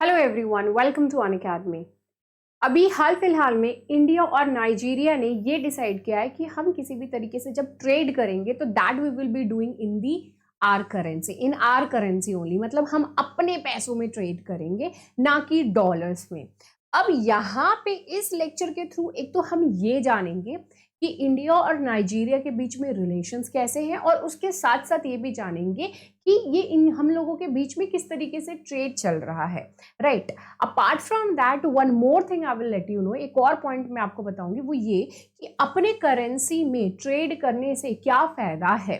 Hello everyone, welcome to Unacademy. अभी हाल फिलहाल में इंडिया और नाइजीरिया ने ये डिसाइड किया है कि हम किसी भी तरीके से जब ट्रेड करेंगे तो that we will be doing in the our currency, in our currency only. मतलब हम अपने पैसों में ट्रेड करेंगे, ना कि डॉलर्स में। अब यहाँ पे इस लेक्चर के थ्रू एक तो हम ये जानेंगे कि इंडिया और नाइजीरिया के बीच में रिलेशंस कैसे हैं, और उसके साथ साथ ये भी जानेंगे कि ये इन हम लोगों के बीच में किस तरीके से ट्रेड चल रहा है, right. Apart from that one more thing I will let you know, एक और पॉइंट मैं आपको बताऊंगी, वो ये कि अपने करेंसी में ट्रेड करने से क्या फायदा है,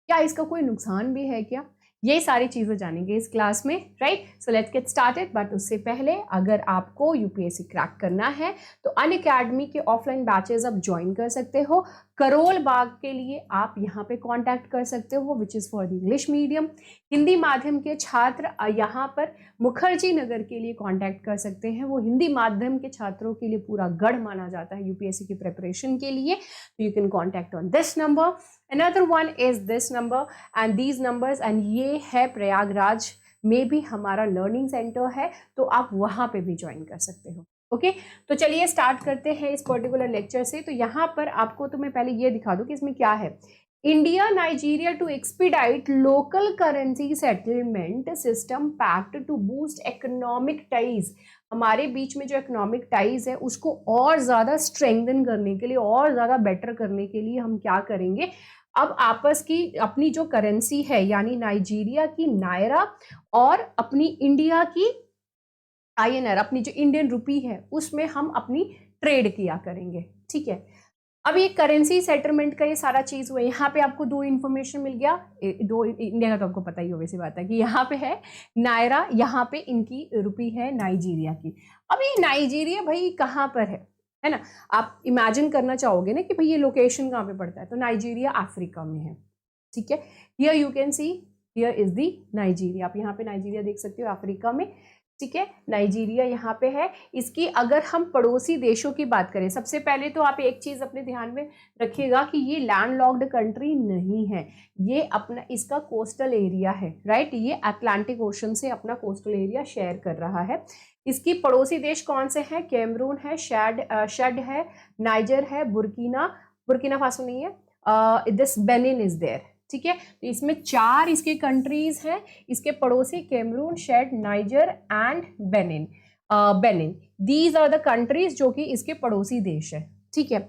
क्या इसका कोई नुकसान भी है क्या, ये सारी चीजें जानेंगे इस क्लास में, right. So let's get started. But उससे पहले अगर आपको यूपीएससी क्रैक करना है तो अनअकैडमी के ऑफलाइन बैचेस आप ज्वाइन कर सकते हो। करोल बाग के लिए आप यहाँ पे कांटेक्ट कर सकते हो, which is for the English medium. Hindi माध्यम के छात्र यहाँ पर मुखर्जी नगर के लिए कांटेक्ट कर सकते हैं, वो हिंदी माध्यम के छात्रों के लिए पूरा गढ़ माना जाता है यूपीएससी की प्रिपरेशन के लिए। तो you can contact on this number, another one is this number and these numbers, and ये है प्रयागराज में भी हमारा लर्निंग सेंटर है, तो आप वहाँ पे भी ज्वाइन कर सकते हो। ओके तो चलिए स्टार्ट करते हैं इस पर्टिकुलर लेक्चर से। तो यहाँ पर आपको तो मैं पहले ये दिखा दूं कि इसमें क्या है। India Nigeria to expedite local currency settlement system pact to boost economic ties. हमारे बीच में जो इकोनॉमिक टाइज है उसको और ज्यादा स्ट्रेंथन करने के लिए, और ज्यादा बेटर करने के लिए हम क्या करेंगे, अब आपस की अपनी जो करेंसी है यानी नाइजीरिया की नायरा और अपनी इंडिया की आईएनआर, अपनी जो इंडियन रुपी है उसमें हम अपनी ट्रेड किया करेंगे, ठीक है। अब ये करेंसी सेटलमेंट का ये सारा चीज हुआ। यहाँ पे आपको दो इन्फॉर्मेशन मिल गया, दो इंडिया का तो आपको पता ही हो, वैसी बात है कि यहाँ पे है नायरा, यहाँ पे इनकी रुपी है नाइजीरिया की। अब ये नाइजीरिया भाई कहाँ पर है ना। आप इमेजिन करना चाहोगे ना कि भाई ये लोकेशन कहाँ पे पड़ता है, तो नाइजीरिया अफ्रीका में है, ठीक है। Here you can see, here is the Nigeria. आप यहाँ पे नाइजीरिया देख सकते हो अफ्रीका में, ठीक है। नाइजीरिया यहाँ पे है। इसकी अगर हम पड़ोसी देशों की बात करें, सबसे पहले तो आप एक चीज अपने ध्यान में रखिएगा कि ये लैंडलॉक्ड कंट्री नहीं है, ये अपना इसका कोस्टल एरिया है, राइट। ये अटलांटिक ओशन से अपना कोस्टल एरिया शेयर कर रहा है। इसकी पड़ोसी देश कौन से हैं, कैमरून है, शेड है, नाइजर है, बुर्किना फासो नहीं है, दिस बेनिन इज देयर, ठीक है। तो इसमें चार इसके कंट्रीज हैं, इसके पड़ोसी Cameroon, Chad, Niger and Benin. These are the countries जो कि इसके पड़ोसी देश है, ठीक है।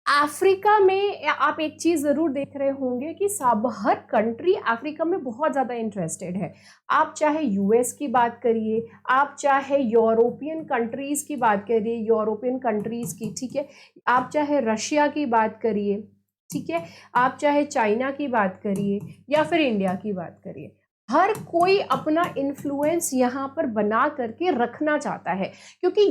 अफ्रीका में आप एक चीज जरूर देख रहे होंगे कि सब हर कंट्री अफ्रीका में बहुत ज्यादा इंटरेस्टेड है। आप चाहे यूएस की बात करिए, आप चाहे यूरोपियन कंट्रीज की बात करिए, यूरोपियन कंट्रीज की, ठीक है। आप चाहे रशिया की बात करिए, ठीक है। आप चाहे चाइना की बात करिए या फिर इंडिया की बात करिए, हर कोई अपना इन्फ्लुएंस यहाँ पर बना करके रखना चाहता है, क्योंकि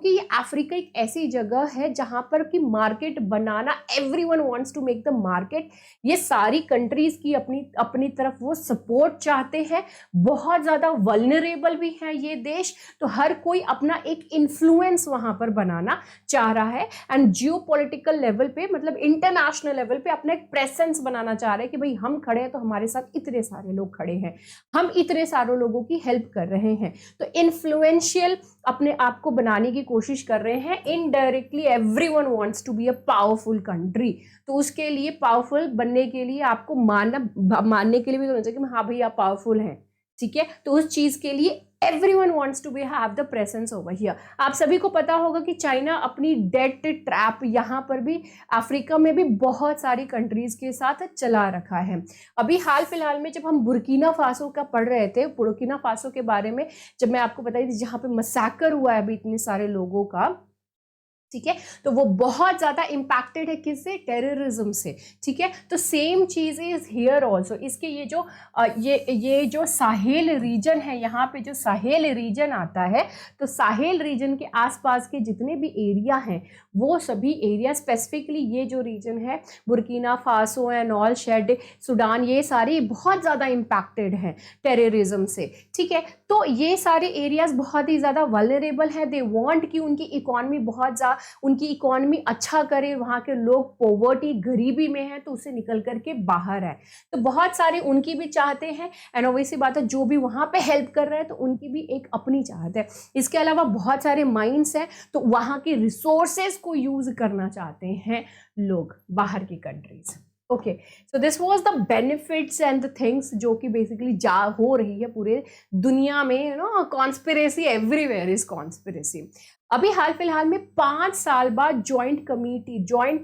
ये अफ्रीका एक ऐसी जगह है जहां पर कि मार्केट बनाना, everyone wants to make the market. ये सारी कंट्रीज की अपनी अपनी तरफ वो सपोर्ट चाहते हैं, बहुत ज्यादा वल्नरेबल भी है ये देश, तो हर कोई अपना एक इन्फ्लुएंस वहां पर बनाना चाह रहा है, एंड जियोपॉलिटिकल लेवल पे, मतलब इंटरनेशनल लेवल पे अपना एक प्रेजेंस बनाना चाह रहे हैं कि भाई हम खड़े हैं तो हमारे साथ इतने सारे लोग खड़े हैं, हम इतने सारे लोगों की हेल्प कर रहे हैं। तो इन्फ्लुएंशियल अपने आप को बनाने की कोशिश कर रहे हैं। Indirectly everyone wants to be a powerful country, तो उसके लिए पावरफुल बनने के लिए आपको मानने के लिए भी होना चाहिए कि हाँ भाई आप पावरफुल हैं, ठीक है। तो उस चीज के लिए everyone wants to be have the presence over here। आप सभी को पता होगा कि चाइना अपनी डेट ट्रैप यहाँ पर भी अफ्रीका में भी बहुत सारी कंट्रीज के साथ चला रखा है। अभी हाल फिलहाल में जब हम बुर्किना फासो का पढ़ रहे थे, बुर्किना फासो के बारे में जब मैं आपको बताई थी, जहाँ पे मसैकर हुआ है अभी इतने सारे लोगों का, ठीक है, तो वो बहुत ज्यादा इंपैक्टेड है किससे, टेररिज्म से, ठीक है। तो सेम चीज इज हियर ऑल्सो। इसके ये जो साहेल रीजन है, यहाँ पे जो साहेल रीजन आता है, तो साहेल रीजन के आसपास के जितने भी एरिया हैं वो सभी एरिया, स्पेसिफिकली ये जो रीजन है Burkina Faso and all, Chad, Sudan, ये सारी बहुत ज्यादा इंपैक्टेड हैं टेररिज्म से, ठीक है। तो ये सारे एरियाज बहुत ही ज्यादा वल्नरेबल है। दे वांट कि उनकी इकोनॉमी बहुत ज्यादा पैसा, उनकी इकोनॉमी अच्छा करे, वहाँ के लोग पॉवर्टी गरीबी में हैं तो उससे निकल करके बाहर आए। तो बहुत सारे उनकी भी चाहते हैं, एंड ऑब्वियसली बात है जो भी वहाँ पे हेल्प कर रहे हैं तो उनकी भी एक अपनी चाहत है। इसके अलावा बहुत सारे माइंस हैं तो वहाँ के रिसोर्सेज को यूज करना चाहते हैं लोग बाहर की countries. Okay, so this was the benefits and the things जो कि बेसिकली जा हो रही है पूरे दुनिया में, you know, conspiracy, everywhere is conspiracy. अभी हाल फिलहाल में 5 साल बाद जॉइंट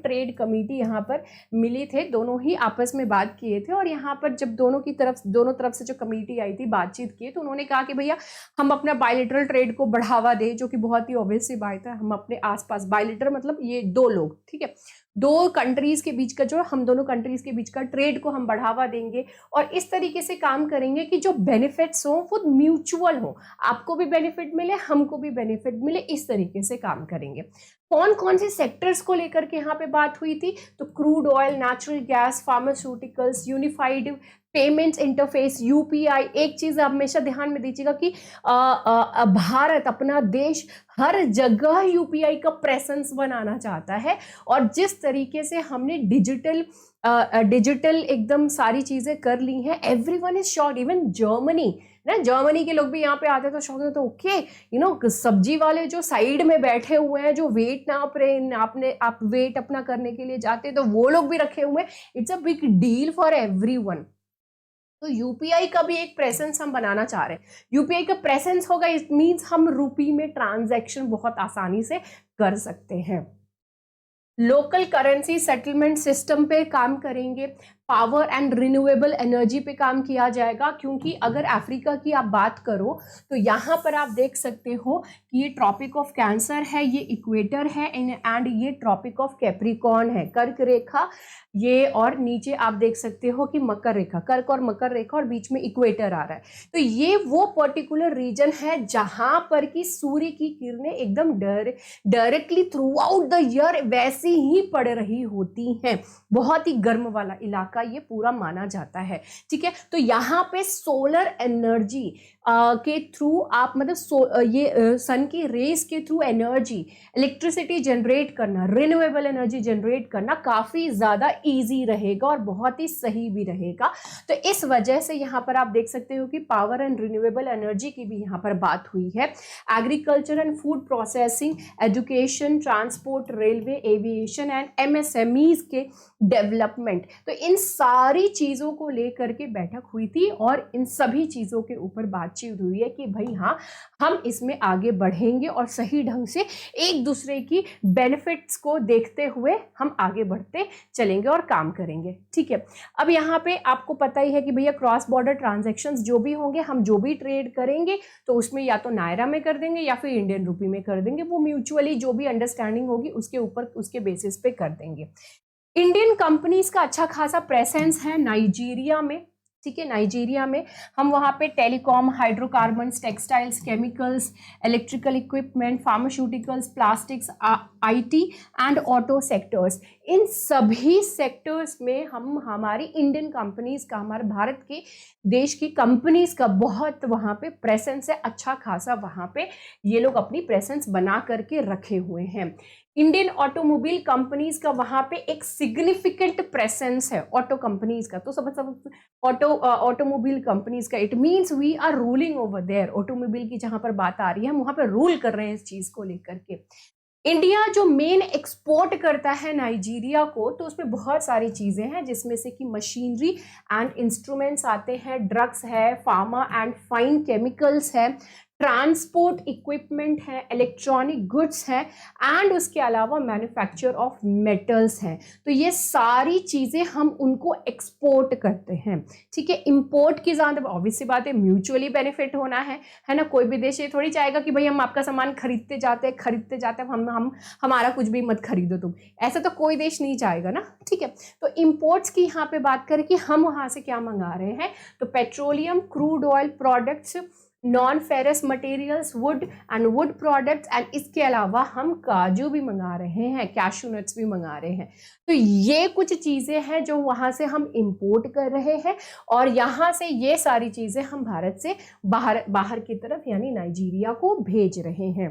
ट्रेड कमेटी यहाँ पर मिली थे, दोनों ही आपस में बात किए थे, और यहाँ पर जब दोनों तरफ से जो कमेटी आई थी, बातचीत की, तो उन्होंने कहा कि भैया हम अपना बायलेटरल ट्रेड को बढ़ावा दें, जो कि बहुत ही ऑब्वियस सी बात है। हम अपने आसपास, बायलेटरल मतलब ये दो लोग, ठीक है, दो कंट्रीज के बीच का, जो हम दोनों कंट्रीज के बीच का ट्रेड को हम बढ़ावा देंगे और इस तरीके से काम करेंगे कि जो बेनिफिट्स हो वो म्यूचुअल हो, आपको भी बेनिफिट मिले, हमको भी बेनिफिट मिले, इस तरीके से काम करेंगे। कौन कौन से सेक्टर्स को लेकर के यहाँ पे बात हुई थी? तो crude oil, natural gas, pharmaceuticals, unified payments interface, UPI. एक चीज आप हमेशा ध्यान में दीजिएगा कि भारत, अपना देश, हर जगह यूपीआई का प्रेजेंस बनाना चाहता है, और जिस तरीके से हमने डिजिटल एकदम सारी चीजें कर ली हैं, everyone is shocked, even Germany ना, जर्मनी के लोग भी यहाँ पे आते तो शौक, तो ओके, यू नो, सब्जी वाले जो साइड में बैठे हुए हैं, जो वेट नाप रहे, आप वेट अपना करने के लिए जाते हैं तो वो लोग भी रखे हुए हैं। It's a big deal for everyone. तो यूपीआई का भी एक प्रेजेंस हम बनाना चाह रहे हैं। यूपीआई का प्रेजेंस होगा, इट मीन्स हम रुपी में ट्रांजैक्शन बहुत आसानी से कर सकते हैं। लोकल करेंसी सेटलमेंट सिस्टम पे काम करेंगे, पावर एंड रिन्यूएबल एनर्जी पे काम किया जाएगा, क्योंकि अगर अफ्रीका की आप बात करो तो यहाँ पर आप देख सकते हो कि ये ट्रॉपिक ऑफ कैंसर है, ये इक्वेटर है, एंड ये ट्रॉपिक ऑफ कैप्रिकॉर्न है, कर्क रेखा ये, और नीचे आप देख सकते हो कि मकर रेखा, कर्क और मकर रेखा, और बीच में इक्वेटर आ रहा है। तो ये वो पर्टिकुलर रीजन है जहां पर कि सूर्य की किरणें एकदम directly through out the year वैसी ही पड़ रही होती हैं। बहुत ही गर्म वाला इलाका ये पूरा माना जाता है, ठीक है। तो यहाँ पे सोलर एनर्जी के थ्रू आप, मतलब ये सन की रेस के थ्रू एनर्जी, इलेक्ट्रिसिटी जनरेट करना, रिन्यूएबल एनर्जी जनरेट करना काफी ज्यादा इजी रहेगा और बहुत ही सही भी रहेगा। तो इस वजह से यहाँ पर आप देख सकते हो कि पावर एंड रिन्यूएबल एनर्जी की भी यहाँ पर बात हुई है। Agriculture and food processing, education, transport, railway, aviation and MSMEs के डेवलपमेंट, तो इन सारी चीजों को लेकर के बैठक हुई थी, और इन सभी चीजों के ऊपर बातचीत हुई है कि भाई हाँ, हम इसमें आगे बढ़ेंगे और सही ढंग से एक दूसरे की बेनिफिट्स को देखते हुए हम आगे बढ़ते चलेंगे और काम करेंगे, ठीक है। अब यहाँ पे आपको पता ही है कि भैया क्रॉस बॉर्डर ट्रांजैक्शंस जो भी होंगे, हम जो भी ट्रेड करेंगे तो उसमें या तो नायरा में कर देंगे या फिर इंडियन रुपी में कर देंगे, वो म्यूचुअली जो भी अंडरस्टैंडिंग होगी उसके ऊपर, उसके बेसिस पे कर देंगे। इंडियन कंपनीज का अच्छा खासा प्रेजेंस है नाइजीरिया में, ठीक है। नाइजीरिया में हम वहाँ पे telecom, hydrocarbons, textiles, chemicals, electrical equipment, pharmaceuticals, plastics, IT and auto sectors, इन सभी सेक्टर्स में हम, हमारी इंडियन कंपनीज का, हमारे भारत के देश की कंपनीज का बहुत वहाँ पे प्रेजेंस है, अच्छा खासा वहाँ पे ये लोग अपनी प्रेजेंस बना करके रखे हुए हैं। इंडियन ऑटोमोबाइल कंपनीज का वहाँ पे एक सिग्निफिकेंट प्रेजेंस है, ऑटो कंपनीज का, तो सब ऑटोमोबाइल कंपनीज का, it means we are ruling over there. Automobile की जहां पर बात आ रही है, हम वहां पर रूल कर रहे हैं इस चीज को लेकर के। इंडिया जो मेन एक्सपोर्ट करता है नाइजीरिया को, तो उसमें बहुत सारी चीजें हैं, जिसमें से कि मशीनरी एंड इंस्ट्रूमेंट्स आते हैं, ड्रग्स है, फार्मा एंड फाइन केमिकल्स है, ट्रांसपोर्ट इक्विपमेंट है, इलेक्ट्रॉनिक गुड्स है, एंड उसके अलावा मैन्युफैक्चर ऑफ मेटल्स हैं। तो ये सारी चीजें हम उनको एक्सपोर्ट करते हैं, ठीक है। इंपोर्ट की ज्यादा ऑब्वियस सी बात है, म्यूचुअली बेनिफिट होना है ना। कोई भी देश ये थोड़ी चाहेगा कि भाई हम आपका सामान खरीदते जाते हैं, हम हमारा कुछ भी मत खरीदो तुम, ऐसा तो कोई देश नहीं चाहेगा ना, ठीक है। तो इंपोर्ट्स की यहाँ पे बात करें कि हम वहां से क्या मंगा रहे हैं, तो petroleum, crude oil products, non ferrous materials, would and would products, and इसके अलावा हम काजू भी मंगा रहे हैं, कैशू नट्स भी मंगा रहे हैं। तो ये कुछ चीजें हैं जो वहां से हम इंपोर्ट कर रहे हैं, और यहाँ से ये सारी चीजें हम भारत से बाहर की तरफ यानी नाइजीरिया को भेज रहे हैं।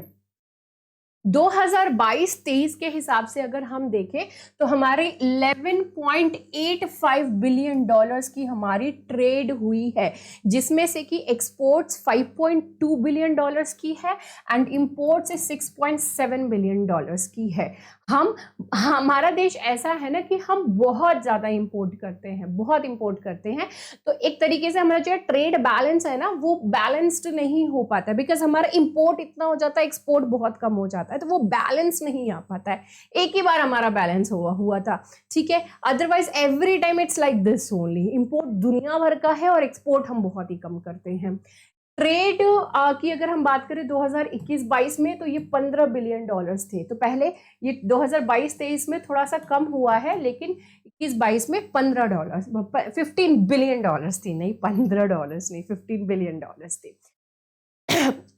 2022-23 के हिसाब से अगर हम देखें तो हमारे 11.85 बिलियन डॉलर्स की हमारी ट्रेड हुई है, जिसमें से कि एक्सपोर्ट्स 5.2 बिलियन डॉलर्स की है एंड इंपोर्ट्स 6.7 बिलियन डॉलर्स की है। हमारा देश ऐसा है ना कि हम बहुत ज़्यादा इंपोर्ट करते हैं, बहुत इंपोर्ट करते हैं, तो एक तरीके से हमारा जो ट्रेड बैलेंस है ना वो बैलेंस्ड नहीं हो पाता, बिकॉज हमारा इंपोर्ट इतना हो जाता है, एक्सपोर्ट बहुत कम हो जाता है, तो वो बैलेंस नहीं आ पाता है। एक ही बार हमारा बैलेंस हुआ था, ठीक है, otherwise every time it's like this only. Import दुनिया भर का है और एक्सपोर्ट हम बहुत ही कम करते हैं। ट्रेड की अगर हम बात करें 2021-22 में तो ये 15 बिलियन डॉलर्स थे, तो पहले ये 2022-23 में थोड़ा सा कम हुआ है, लेकिन 21-22 में 15 बिलियन डॉलर्स थी, नहीं 15 डॉलर्स नहीं, 15 बिलियन डॉलर्स थे।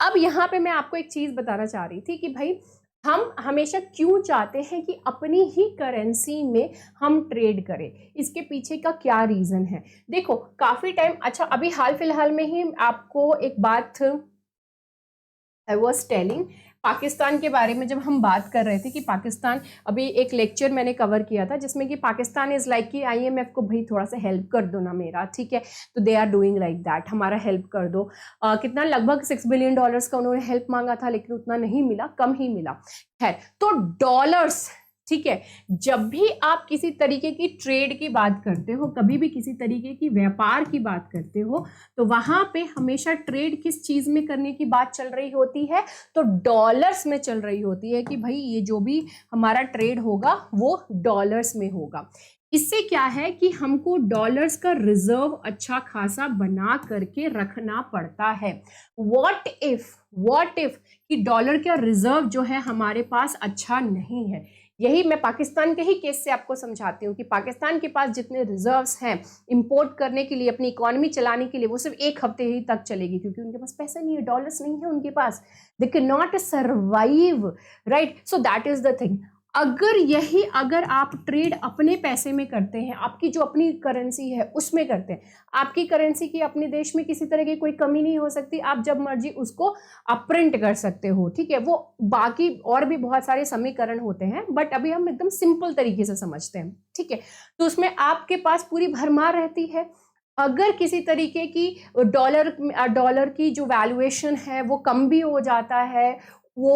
अब यहाँ पे मैं आपको एक चीज बताना चाह रही थी कि भाई हम हमेशा क्यों चाहते हैं कि अपनी ही करेंसी में हम ट्रेड करें, इसके पीछे का क्या रीजन है। देखो काफी टाइम, अच्छा अभी हाल फिलहाल में ही आपको एक बात आई वॉज टेलिंग, पाकिस्तान के बारे में जब हम बात कर रहे थे कि पाकिस्तान, अभी एक लेक्चर मैंने कवर किया था जिसमें कि पाकिस्तान इज़ लाइक कि IMF को भाई थोड़ा सा हेल्प कर दो ना मेरा, ठीक है, तो they are doing like that, हमारा हेल्प कर दो। कितना, लगभग 6 बिलियन डॉलर्स का उन्होंने हेल्प मांगा था, लेकिन उतना नहीं मिला, कम ही मिला। खैर, तो डॉलर्स, ठीक है, जब भी आप किसी तरीके की ट्रेड की बात करते हो, कभी भी किसी तरीके की व्यापार की बात करते हो, तो वहां पे हमेशा ट्रेड किस चीज में करने की बात चल रही होती है, तो डॉलर्स में चल रही होती है कि भाई ये जो भी हमारा ट्रेड होगा वो डॉलर्स में होगा। इससे क्या है कि हमको डॉलर्स का रिजर्व अच्छा खासा बना करके रखना पड़ता है। व्हाट इफ कि डॉलर का रिजर्व जो है हमारे पास अच्छा नहीं है। यही मैं पाकिस्तान के ही केस से आपको समझाती हूँ कि पाकिस्तान के पास जितने रिजर्व्स हैं इंपोर्ट करने के लिए, अपनी इकोनॉमी चलाने के लिए, वो सिर्फ एक हफ्ते ही तक चलेगी, क्योंकि उनके पास पैसा नहीं है, डॉलर्स नहीं है उनके पास, they can not survive, right. So that is the thing. अगर आप ट्रेड अपने पैसे में करते हैं, आपकी जो अपनी करेंसी है उसमें करते हैं, आपकी करेंसी की अपने देश में किसी तरह की कोई कमी नहीं हो सकती, आप जब मर्जी उसको आप प्रिंट कर सकते हो, ठीक है। वो बाकी और भी बहुत सारे समीकरण होते हैं, बट अभी हम एकदम सिंपल तरीके से समझते हैं, ठीक है। तो उसमें आपके पास पूरी भरमार रहती है। अगर किसी तरीके की डॉलर की जो वैल्यूएशन है वो कम भी हो जाता है, वो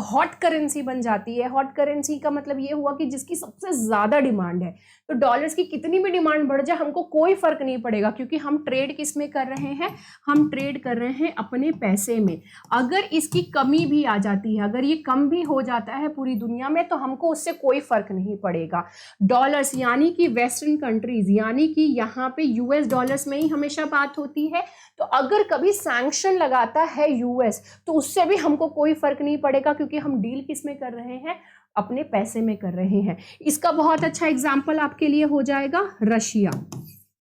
हॉट करेंसी बन जाती है। हॉट करेंसी का मतलब ये हुआ कि जिसकी सबसे ज़्यादा डिमांड है, तो डॉलर्स की कितनी भी डिमांड बढ़ जाए हमको कोई फर्क नहीं पड़ेगा, क्योंकि हम ट्रेड किस में कर रहे हैं, हम ट्रेड कर रहे हैं अपने पैसे में। अगर इसकी कमी भी आ जाती है, अगर ये कम भी हो जाता है पूरी दुनिया में, तो हमको उससे कोई फर्क नहीं पड़ेगा। डॉलर्स यानी कि वेस्टर्न कंट्रीज, यानी कि यहाँ पे US डॉलर्स में ही हमेशा बात होती है, तो अगर कभी सैंक्शन लगाता है US, तो उससे भी हमको कोई फर्क नहीं पड़ेगा, क्योंकि हम डील किस में कर रहे हैं, अपने पैसे में कर रहे हैं। इसका बहुत अच्छा एग्जांपल आपके लिए हो जाएगा रशिया।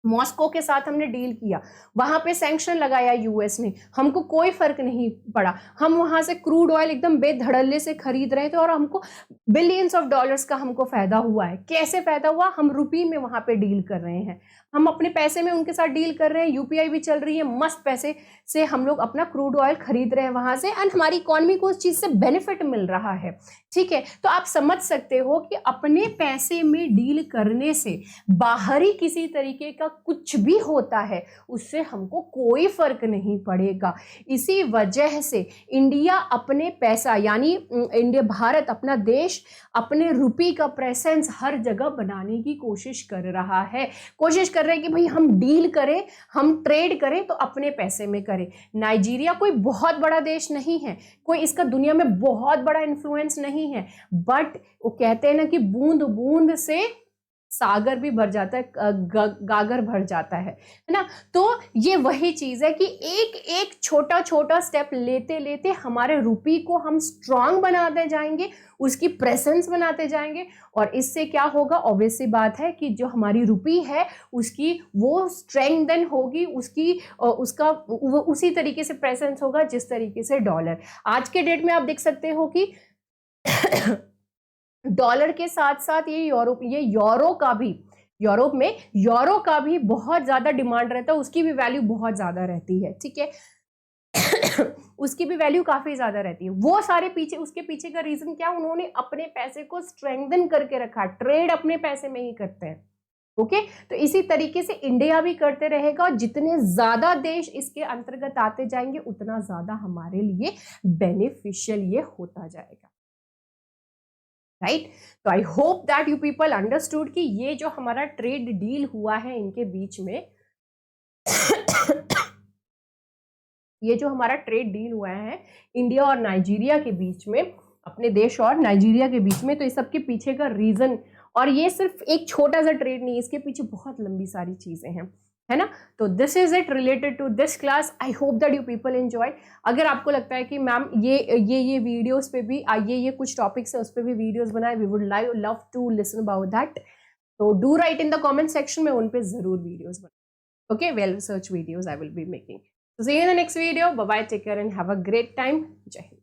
मॉस्को के साथ हमने डील किया, वहां पे सैंक्शन लगाया US ने, हमको कोई फर्क नहीं पड़ा, हम वहां से क्रूड ऑयल एकदम बेधड़ल्ले से खरीद रहे थे और हमको बिलियंस ऑफ डॉलर्स का हमको फायदा हुआ है। कैसे फायदा हुआ, हम रुपये में वहां पे डील कर रहे हैं, हम अपने पैसे में उनके साथ डील कर रहे हैं, UPI भी चल रही है, मस्त पैसे से हम लोग अपना क्रूड ऑयल खरीद रहे हैं वहां से, एंड हमारी इकोनॉमी को उस चीज से बेनिफिट मिल रहा है, ठीक है। तो आप समझ सकते हो कि अपने पैसे में डील करने से बाहरी किसी तरीके का कुछ भी होता है उससे हमको कोई फर्क नहीं पड़ेगा। इसी वजह से इंडिया अपने पैसा, यानी इंडिया, भारत, अपना देश अपने रुपये का प्रेजेंस हर जगह बनाने की कोशिश कर रहा है, कोशिश कर रहे हैं कि भाई हम डील करें, हम ट्रेड करें तो अपने पैसे में करें। नाइजीरिया कोई बहुत बड़ा देश नहीं है, कोई इसका दुनिया में बहुत बड़ा इन्फ्लुएंस नहीं है, बट वो कहते हैं ना कि बूंद बूंद से सागर भी भर जाता है, गागर भर जाता है ना। तो ये वही चीज है कि एक एक छोटा छोटा स्टेप लेते लेते हमारे रुपये को हम स्ट्रांग बनाते जाएंगे, उसकी प्रेजेंस बनाते जाएंगे, और इससे क्या होगा, ऑब्वियस सी बात है कि जो हमारी रुपये है उसकी वो स्ट्रेंथन होगी, उसका वो उसी तरीके से प्रेजेंस होगा जिस तरीके से डॉलर। आज के डेट में आप देख सकते हो कि डॉलर के साथ साथ ये यूरोप में यूरो का भी बहुत ज्यादा डिमांड रहता है, उसकी भी वैल्यू बहुत ज्यादा रहती है, ठीक है। उसकी भी वैल्यू काफी ज्यादा रहती है। वो सारे पीछे, उसके पीछे का रीजन क्या, उन्होंने अपने पैसे को स्ट्रेंथन करके रखा, ट्रेड अपने पैसे में ही करते हैं। ओके, तो इसी तरीके से इंडिया भी करते रहेगा, और जितने ज्यादा देश इसके अंतर्गत आते जाएंगे उतना ज्यादा हमारे लिए बेनिफिशियल ये होता जाएगा, राइट। तो आई hope that you people understood कि ये जो हमारा ट्रेड डील हुआ है इनके बीच में ये जो हमारा ट्रेड डील हुआ है इंडिया और नाइजीरिया के बीच में, अपने देश और नाइजीरिया के बीच में, तो इस सब के पीछे का रीजन, और ये सिर्फ एक छोटा सा ट्रेड नहीं, इसके पीछे बहुत लंबी सारी चीजें हैं, है ना। तो this is it related to this class. I hope that you people enjoy. अगर आपको लगता है कि मैम ये वीडियोस पे भी ये कुछ टॉपिक्स है उस पर भी वीडियोस बनाए, we would love to listen about that, तो do write in the comment section में, उन पे जरूर वीडियोस बनाए। Okay, well research videos I will be making. See you in the next video. Bye bye, take care and have a great time. Jai Hind.